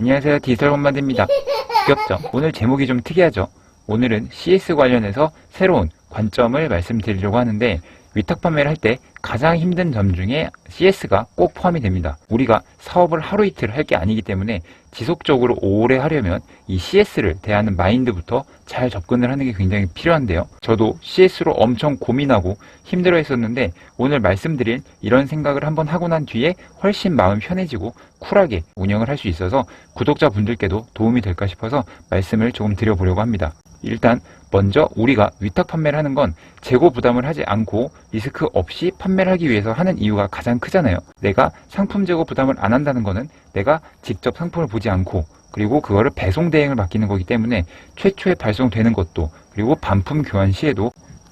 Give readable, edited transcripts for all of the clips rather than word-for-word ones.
안녕하세요, 디지털건반대입니다. 귀엽죠? 오늘 제목이 좀 특이하죠? 오늘은 CS 관련해서 새로운 관점을 말씀드리려고 하는데, 위탁 판매를 할 때 가장 힘든 점 중에 CS가 꼭 포함이 됩니다. 우리가 사업을 하루 이틀 할 게 아니기 때문에 지속적으로 오래 하려면 이 CS를 대하는 마인드부터 잘 접근을 하는 게 굉장히 필요한데요. 저도 CS로 엄청 고민하고 힘들어 했었는데, 오늘 말씀드릴 이런 생각을 한번 하고 난 뒤에 훨씬 마음 편해지고 쿨하게 운영을 할 수 있어서 구독자분들께도 도움이 될까 싶어서 말씀을 조금 드려보려고 합니다. 일단 먼저 우리가 위탁 판매를 하는 건 재고 부담을 하지 않고 리스크 없이 판매를 하기 위해서 하는 이유가 가장 크잖아요. 내가 상품 재고 부담을 안 한다는 거는 내가 직접 상품을 보지 않고, 그리고 그거를 배송 대행을 맡기는 거기 때문에 최초에 발송되는 것도, 그리고 반품 교환 시에도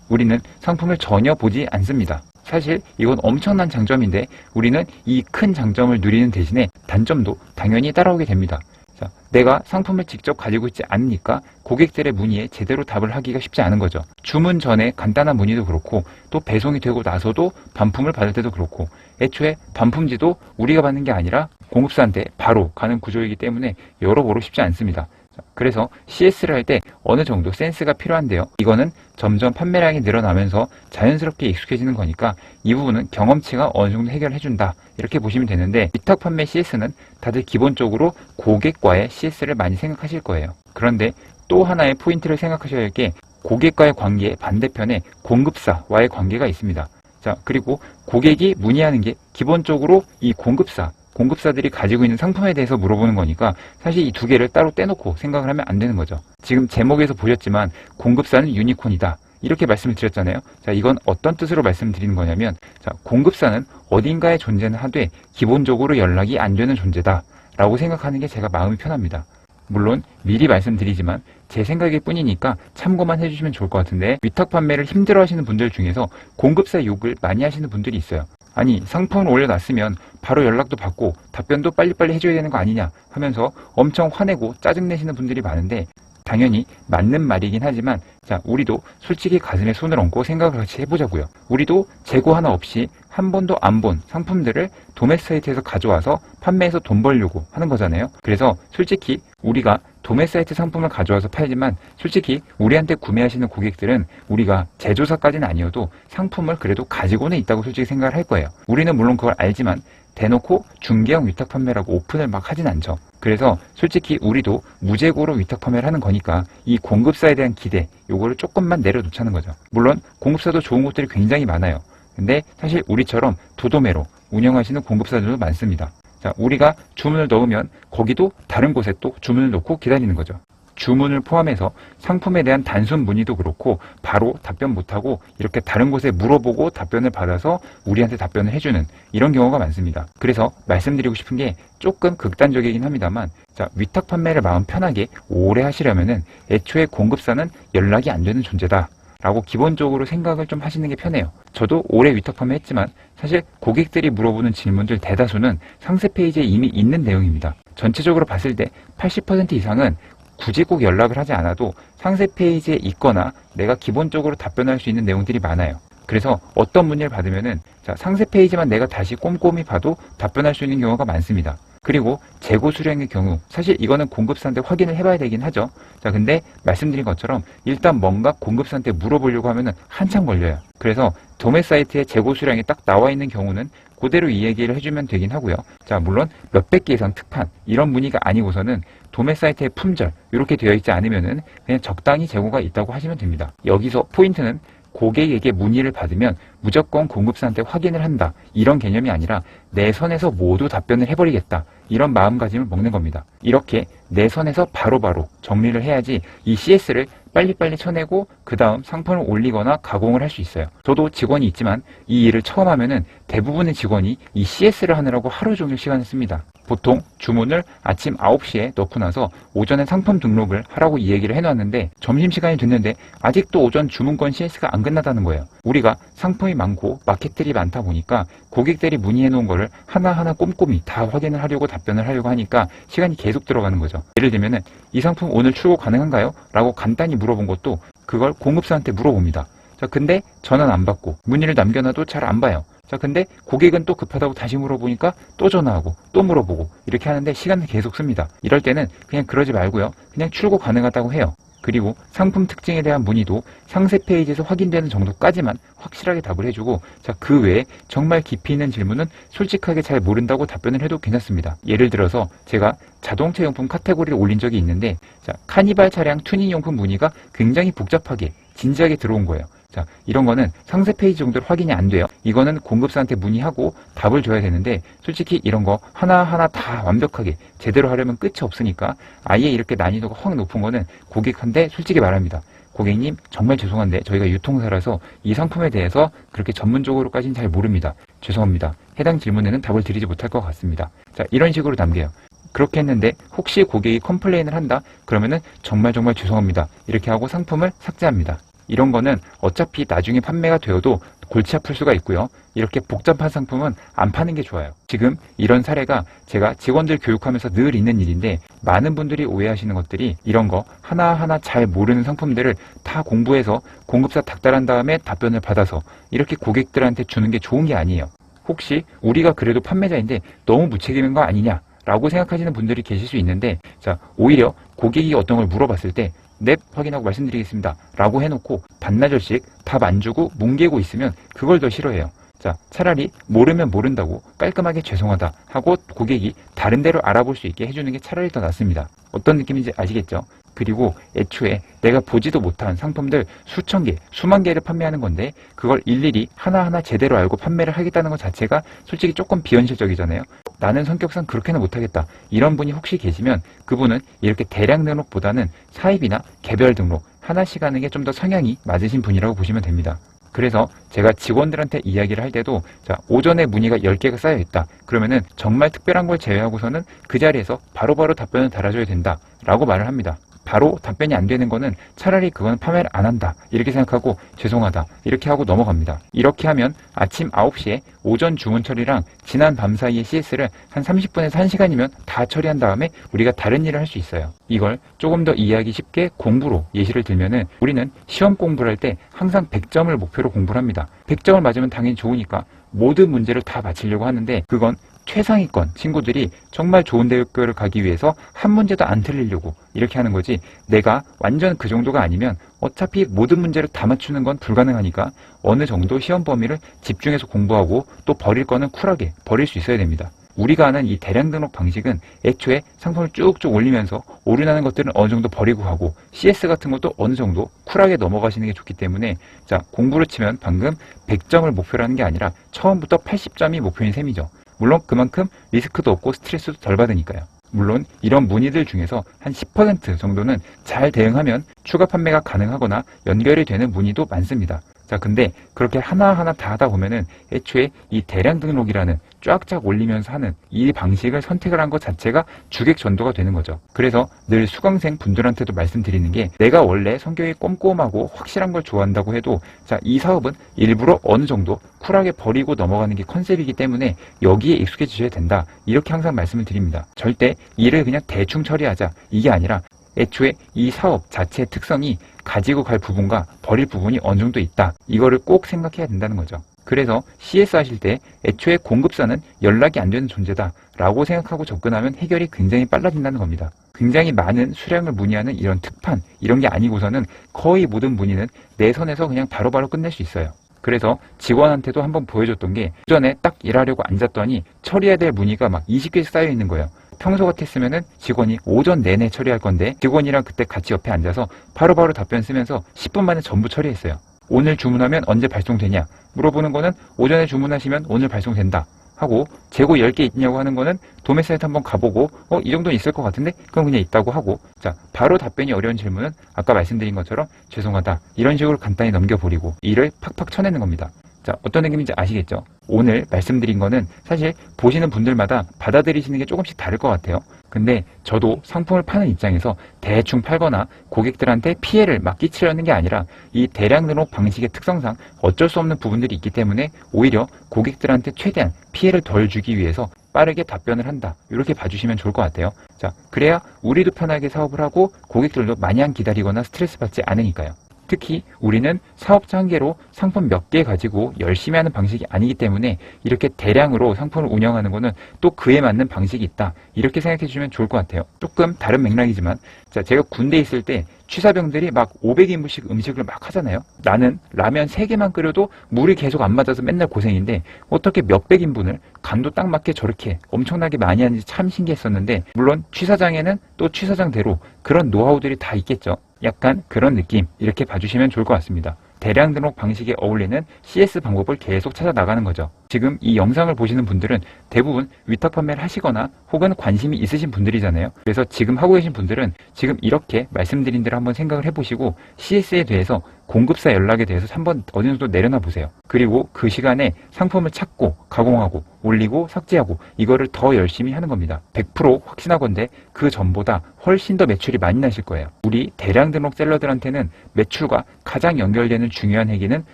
우리는 상품을 전혀 보지 않습니다. 사실 이건 엄청난 장점인데, 우리는 이 큰 장점을 누리는 대신에 단점도 당연히 따라오게 됩니다. 자, 내가 상품을 직접 가지고 있지 않으니까 고객들의 문의에 제대로 답을 하기가 쉽지 않은 거죠. 주문 전에 간단한 문의도 그렇고, 또 배송이 되고 나서도 반품을 받을 때도 그렇고, 애초에 반품지도 우리가 받는 게 아니라 공급사한테 바로 가는 구조이기 때문에 여러모로 쉽지 않습니다. 그래서 CS를 할 때 어느 정도 센스가 필요한데요. 이거는 점점 판매량이 늘어나면서 자연스럽게 익숙해지는 거니까 이 부분은 경험치가 어느 정도 해결해준다, 이렇게 보시면 되는데, 위탁 판매 CS는 다들 기본적으로 고객과의 CS를 많이 생각하실 거예요. 그런데 또 하나의 포인트를 생각하셔야 할 게, 고객과의 관계의 반대편에 공급사와의 관계가 있습니다. 자, 그리고 고객이 문의하는 게 기본적으로 이 공급사들이 가지고 있는 상품에 대해서 물어보는 거니까 사실 이 두 개를 따로 떼놓고 생각을 하면 안 되는 거죠. 지금 제목에서 보셨지만 공급사는 유니콘이다, 이렇게 말씀을 드렸잖아요. 자, 이건 어떤 뜻으로 말씀드리는 거냐면, 자, 공급사는 어딘가에 존재는 하되 기본적으로 연락이 안 되는 존재다 라고 생각하는 게 제가 마음이 편합니다. 물론 미리 말씀드리지만 제 생각일 뿐이니까 참고만 해주시면 좋을 것 같은데, 위탁 판매를 힘들어 하시는 분들 중에서 공급사 욕을 많이 하시는 분들이 있어요. 아니, 상품을 올려놨으면 바로 연락도 받고 답변도 빨리빨리 해줘야 되는 거 아니냐 하면서 엄청 화내고 짜증내시는 분들이 많은데, 당연히 맞는 말이긴 하지만, 자, 우리도 솔직히 가슴에 손을 얹고 생각을 같이 해보자고요. 우리도 재고 하나 없이 한 번도 안 본 상품들을 도매 사이트에서 가져와서 판매해서 돈 벌려고 하는 거잖아요. 그래서 솔직히 우리가 도매 사이트 상품을 가져와서 팔지만, 솔직히 우리한테 구매하시는 고객들은 우리가 제조사까지는 아니어도 상품을 그래도 가지고는 있다고 솔직히 생각을 할 거예요. 우리는 물론 그걸 알지만 대놓고 중개형 위탁 판매라고 오픈을 막 하진 않죠. 그래서 솔직히 우리도 무재고로 위탁 판매를 하는 거니까 이 공급사에 대한 기대, 요거를 조금만 내려놓자는 거죠. 물론 공급사도 좋은 곳들이 굉장히 많아요. 근데 사실 우리처럼 도도매로 운영하시는 공급사들도 많습니다. 자, 우리가 주문을 넣으면 거기도 다른 곳에 또 주문을 놓고 기다리는 거죠. 주문을 포함해서 상품에 대한 단순 문의도 그렇고 바로 답변 못하고 이렇게 다른 곳에 물어보고 답변을 받아서 우리한테 답변을 해주는 이런 경우가 많습니다. 그래서 말씀드리고 싶은 게 조금 극단적이긴 합니다만, 자, 위탁 판매를 마음 편하게 오래 하시려면은 애초에 공급사는 연락이 안 되는 존재다 라고 기본적으로 생각을 좀 하시는 게 편해요. 저도 오래 위탁 판매했지만 사실 고객들이 물어보는 질문들 대다수는 상세 페이지에 이미 있는 내용입니다. 전체적으로 봤을 때 80% 이상은 굳이 꼭 연락을 하지 않아도 상세 페이지에 있거나 내가 기본적으로 답변할 수 있는 내용들이 많아요. 그래서 어떤 문의를 받으면은, 자, 상세 페이지만 내가 다시 꼼꼼히 봐도 답변할 수 있는 경우가 많습니다. 그리고 재고 수량의 경우, 사실 이거는 공급사한테 확인을 해봐야 되긴 하죠. 자, 근데 말씀드린 것처럼 일단 뭔가 공급사한테 물어보려고 하면은 한참 걸려요. 그래서 도매 사이트에 재고 수량이 딱 나와 있는 경우는 그대로 이 얘기를 해주면 되긴 하고요. 자, 물론 몇백 개 이상 특판 이런 문의가 아니고서는 도매 사이트의 품절 이렇게 되어 있지 않으면은 그냥 적당히 재고가 있다고 하시면 됩니다. 여기서 포인트는 고객에게 문의를 받으면 무조건 공급사한테 확인을 한다, 이런 개념이 아니라 내 선에서 모두 답변을 해버리겠다, 이런 마음가짐을 먹는 겁니다. 이렇게 내 선에서 바로바로 정리를 해야지 이 CS를 빨리빨리 쳐내고 그 다음 상품을 올리거나 가공을 할 수 있어요. 저도 직원이 있지만 이 일을 처음 하면은 대부분의 직원이 이 CS를 하느라고 하루 종일 시간을 씁니다. 보통 주문을 아침 9시에 넣고 나서 오전에 상품 등록을 하라고 이 얘기를 해놨는데, 점심시간이 됐는데 아직도 오전 주문권 CS가 안 끝나다는 거예요. 우리가 상품이 많고 마켓들이 많다 보니까 고객들이 문의해놓은 거를 하나하나 꼼꼼히 다 확인을 하려고 답변을 하려고 하니까 시간이 계속 들어가는 거죠. 예를 들면은 이 상품 오늘 출고 가능한가요? 라고 간단히 물어본 것도 그걸 공급사한테 물어봅니다. 자, 근데 전화는 안 받고 문의를 남겨놔도 잘 안 봐요. 자, 근데 고객은 또 급하다고 다시 물어보니까 또 전화하고 또 물어보고 이렇게 하는데 시간을 계속 씁니다. 이럴 때는 그냥 그러지 말고요. 그냥 출고 가능하다고 해요. 그리고 상품 특징에 대한 문의도 상세 페이지에서 확인되는 정도까지만 확실하게 답을 해주고, 자, 그 외에 정말 깊이 있는 질문은 솔직하게 잘 모른다고 답변을 해도 괜찮습니다. 예를 들어서 제가 자동차 용품 카테고리를 올린 적이 있는데, 자, 카니발 차량 튜닝 용품 문의가 굉장히 복잡하게 진지하게 들어온 거예요. 자, 이런 거는 상세 페이지 정도로 확인이 안 돼요. 이거는 공급사한테 문의하고 답을 줘야 되는데, 솔직히 이런 거 하나하나 다 완벽하게 제대로 하려면 끝이 없으니까 아예 이렇게 난이도가 확 높은 거는 고객한테 솔직히 말합니다. 고객님, 정말 죄송한데 저희가 유통사라서 이 상품에 대해서 그렇게 전문적으로까지는 잘 모릅니다. 죄송합니다. 해당 질문에는 답을 드리지 못할 것 같습니다. 자, 이런 식으로 남겨요. 그렇게 했는데 혹시 고객이 컴플레인을 한다? 그러면은 정말 죄송합니다. 이렇게 하고 상품을 삭제합니다. 이런 거는 어차피 나중에 판매가 되어도 골치 아플 수가 있고요. 이렇게 복잡한 상품은 안 파는 게 좋아요. 지금 이런 사례가 제가 직원들 교육하면서 늘 있는 일인데, 많은 분들이 오해하시는 것들이 이런 거 하나하나 잘 모르는 상품들을 다 공부해서 공급사 닥달한 다음에 답변을 받아서 이렇게 고객들한테 주는 게 좋은 게 아니에요. 혹시 우리가 그래도 판매자인데 너무 무책임한 거 아니냐 라고 생각하시는 분들이 계실 수 있는데, 자, 오히려 고객이 어떤 걸 물어봤을 때 넵, 확인하고 말씀드리겠습니다 라고 해놓고 반나절씩 답 안 주고 뭉개고 있으면 그걸 더 싫어해요. 자, 차라리 모르면 모른다고 깔끔하게 죄송하다 하고 고객이 다른 데로 알아볼 수 있게 해주는 게 차라리 더 낫습니다. 어떤 느낌인지 아시겠죠? 그리고 애초에 내가 보지도 못한 상품들 수천 개, 수만 개를 판매하는 건데 그걸 일일이 하나하나 제대로 알고 판매를 하겠다는 것 자체가 솔직히 조금 비현실적이잖아요. 나는 성격상 그렇게는 못하겠다. 이런 분이 혹시 계시면 그분은 이렇게 대량 등록보다는 사입이나 개별 등록 하나씩 하는 게 좀 더 성향이 맞으신 분이라고 보시면 됩니다. 그래서 제가 직원들한테 이야기를 할 때도, 자, 오전에 문의가 10개가 쌓여있다. 그러면은 정말 특별한 걸 제외하고서는 그 자리에서 바로바로 답변을 달아줘야 된다 라고 말을 합니다. 바로 답변이 안 되는 거는 차라리 그건 판매를 안 한다 이렇게 생각하고 죄송하다 이렇게 하고 넘어갑니다. 이렇게 하면 아침 9시에 오전 주문 처리랑 지난 밤 사이에 CS를 한 30분에서 1시간이면 다 처리한 다음에 우리가 다른 일을 할 수 있어요. 이걸 조금 더 이해하기 쉽게 공부로 예시를 들면은, 우리는 시험 공부를 할 때 항상 100점을 목표로 공부를 합니다. 100점을 맞으면 당연히 좋으니까 모든 문제를 다 맞히려고 하는데, 그건 최상위권 친구들이 정말 좋은 대학교를 가기 위해서 한 문제도 안 틀리려고 이렇게 하는 거지, 내가 완전 그 정도가 아니면 어차피 모든 문제를 다 맞추는 건 불가능하니까 어느 정도 시험 범위를 집중해서 공부하고 또 버릴 거는 쿨하게 버릴 수 있어야 됩니다. 우리가 아는 이 대량 등록 방식은 애초에 상품을 쭉쭉 올리면서 오류나는 것들은 어느 정도 버리고 하고 CS 같은 것도 어느 정도 쿨하게 넘어가시는 게 좋기 때문에, 자, 공부로 치면 방금 100점을 목표로 하는 게 아니라 처음부터 80점이 목표인 셈이죠. 물론 그만큼 리스크도 없고 스트레스도 덜 받으니까요. 물론 이런 문의들 중에서 한 10% 정도는 잘 대응하면 추가 판매가 가능하거나 연결이 되는 문의도 많습니다. 자, 근데 그렇게 하나하나 다 하다 보면은 애초에 이 대량 등록이라는 쫙쫙 올리면서 하는 이 방식을 선택을 한 것 자체가 주객 전도가 되는 거죠. 그래서 늘 수강생 분들한테도 말씀드리는 게, 내가 원래 성격이 꼼꼼하고 확실한 걸 좋아한다고 해도, 자, 이 사업은 일부러 어느 정도 쿨하게 버리고 넘어가는 게 컨셉이기 때문에 여기에 익숙해지셔야 된다. 이렇게 항상 말씀을 드립니다. 절대 일을 그냥 대충 처리하자 이게 아니라 애초에 이 사업 자체의 특성이 가지고 갈 부분과 버릴 부분이 어느 정도 있다. 이거를 꼭 생각해야 된다는 거죠. 그래서 CS 하실 때 애초에 공급사는 연락이 안 되는 존재다 라고 생각하고 접근하면 해결이 굉장히 빨라진다는 겁니다. 굉장히 많은 수량을 문의하는 이런 특판, 이런 게 아니고서는 거의 모든 문의는 내 선에서 그냥 바로바로 끝낼 수 있어요. 그래서 직원한테도 한번 보여줬던 게, 오전에 딱 일하려고 앉았더니 처리해야 될 문의가 막 20개씩 쌓여 있는 거예요. 평소 같았으면은 직원이 오전 내내 처리할 건데 직원이랑 그때 같이 옆에 앉아서 바로바로 답변 쓰면서 10분 만에 전부 처리했어요. 오늘 주문하면 언제 발송되냐 물어보는 거는 오전에 주문하시면 오늘 발송된다 하고, 재고 10개 있냐고 하는 거는 도매 사이트 한번 가보고 이 정도는 있을 것 같은데 그럼 그냥 있다고 하고, 자, 바로 답변이 어려운 질문은 아까 말씀드린 것처럼 죄송하다 이런 식으로 간단히 넘겨버리고 일을 팍팍 쳐내는 겁니다. 자, 어떤 느낌인지 아시겠죠? 오늘 말씀드린 거는 사실 보시는 분들마다 받아들이시는 게 조금씩 다를 것 같아요. 근데 저도 상품을 파는 입장에서 대충 팔거나 고객들한테 피해를 막 끼치려는 게 아니라 이 대량 등록 방식의 특성상 어쩔 수 없는 부분들이 있기 때문에 오히려 고객들한테 최대한 피해를 덜 주기 위해서 빠르게 답변을 한다. 이렇게 봐주시면 좋을 것 같아요. 자, 그래야 우리도 편하게 사업을 하고 고객들도 마냥 기다리거나 스트레스 받지 않으니까요. 특히 우리는 사업자 한 개로 상품 몇 개 가지고 열심히 하는 방식이 아니기 때문에 이렇게 대량으로 상품을 운영하는 거는 또 그에 맞는 방식이 있다. 이렇게 생각해 주시면 좋을 것 같아요. 조금 다른 맥락이지만 자, 제가 군대에 있을 때 취사병들이 막 500인분씩 음식을 막 하잖아요. 나는 라면 3개만 끓여도 물이 계속 안 맞아서 맨날 고생인데 어떻게 몇백 인분을 간도 딱 맞게 저렇게 엄청나게 많이 하는지 참 신기했었는데, 물론 취사장에는 또 취사장대로 그런 노하우들이 다 있겠죠. 약간 그런 느낌, 이렇게 봐주시면 좋을 것 같습니다. 대량 등록 방식에 어울리는 CS 방법을 계속 찾아 나가는 거죠. 지금 이 영상을 보시는 분들은 대부분 위탁 판매를 하시거나 혹은 관심이 있으신 분들이잖아요. 그래서 지금 하고 계신 분들은 지금 이렇게 말씀드린 대로 한번 생각을 해보시고 CS에 대해서 공급사 연락에 대해서 한번 어느 정도 내려놔 보세요. 그리고 그 시간에 상품을 찾고 가공하고 올리고 삭제하고 이거를 더 열심히 하는 겁니다. 100% 확신하건대 그 전보다 훨씬 더 매출이 많이 나실 거예요. 우리 대량 등록 셀러들한테는 매출과 가장 연결되는 중요한 회계는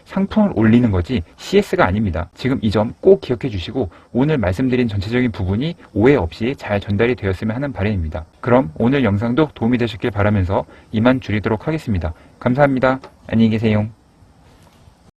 상품을 올리는 거지 CS가 아닙니다. 지금 이 점 꼭 기억해 주시고 오늘 말씀드린 전체적인 부분이 오해 없이 잘 전달이 되었으면 하는 바람입니다. 그럼 오늘 영상도 도움이 되셨길 바라면서 이만 줄이도록 하겠습니다. 감사합니다. 안녕히 계세요.